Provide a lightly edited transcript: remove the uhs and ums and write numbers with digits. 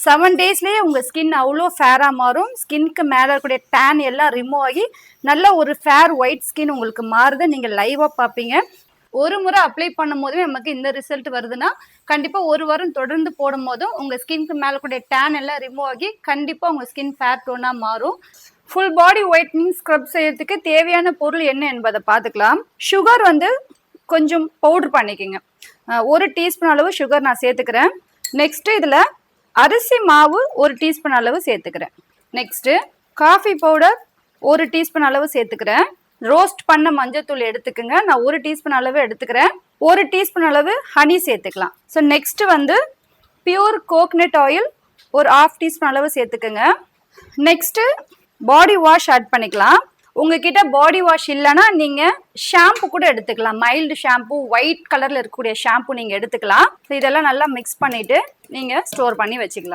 7 டேஸ்லேயே உங்கள் ஸ்கின் அவ்வளோ ஃபேராக மாறும். ஸ்கின்க்கு மேலே இருக்கக்கூடிய டேன் எல்லாம் ரிமூவ் ஆகி நல்ல ஒரு ஃபேர் ஒயிட் ஸ்கின் உங்களுக்கு மாறுது. நீங்கள் லைவாக பார்ப்பீங்க. ஒரு முறை அப்ளை பண்ணும் போதுமே நமக்கு இந்த ரிசல்ட் வருதுன்னா கண்டிப்பாக ஒரு வாரம் தொடர்ந்து போடும் போதும் உங்கள் ஸ்கின்க்கு மேலே கூடிய டேன் எல்லாம் ரிமூவ் ஆகி கண்டிப்பாக உங்கள் ஸ்கின் ஃபேர் டோனாக மாறும். ஃபுல் பாடி ஒயிட்னிங் ஸ்க்ரப் செய்யறதுக்கு தேவையான பொருள் என்ன என்பதை பார்த்துக்கலாம். சுகர் வந்து கொஞ்சம் பவுடர் பண்ணிக்கோங்க. 1 டீஸ்பூன் அளவு சுகர் நான் சேர்த்துக்கிறேன். நெக்ஸ்ட்டு இதில் அரிசி மாவு 1 டீஸ்பூன் அளவு சேர்த்துக்கிறேன். நெக்ஸ்ட்டு காஃபி பவுடர் 1 டீஸ்பூன் அளவு சேர்த்துக்கிறேன். ரோஸ்ட் பண்ண மஞ்சத்தூள் எடுத்துக்கோங்க. நான் 1 டீஸ்பூன் அளவு எடுத்துக்கிறேன். 1 டீஸ்பூன் அளவு ஹனி சேர்த்துக்கலாம். ஸோ நெக்ஸ்ட்டு வந்து பியூர் கோகனட் ஆயில் ஒரு 1/2 டீஸ்பூன் அளவு சேர்த்துக்கோங்க. நெக்ஸ்ட்டு பாடி வாஷ் ஆட் பண்ணிக்கலாம். உங்ககிட்ட பாடி வாஷ் இல்லைன்னா நீங்கள் ஷாம்பு கூட எடுத்துக்கலாம். மைல்டு ஷாம்பு, ஒயிட் கலரில் இருக்கக்கூடிய ஷாம்பு நீங்கள் எடுத்துக்கலாம். ஸோ இதெல்லாம் நல்லா மிக்ஸ் பண்ணிவிட்டு நீங்கள் ஸ்டோர் பண்ணி வச்சுக்கலாம்.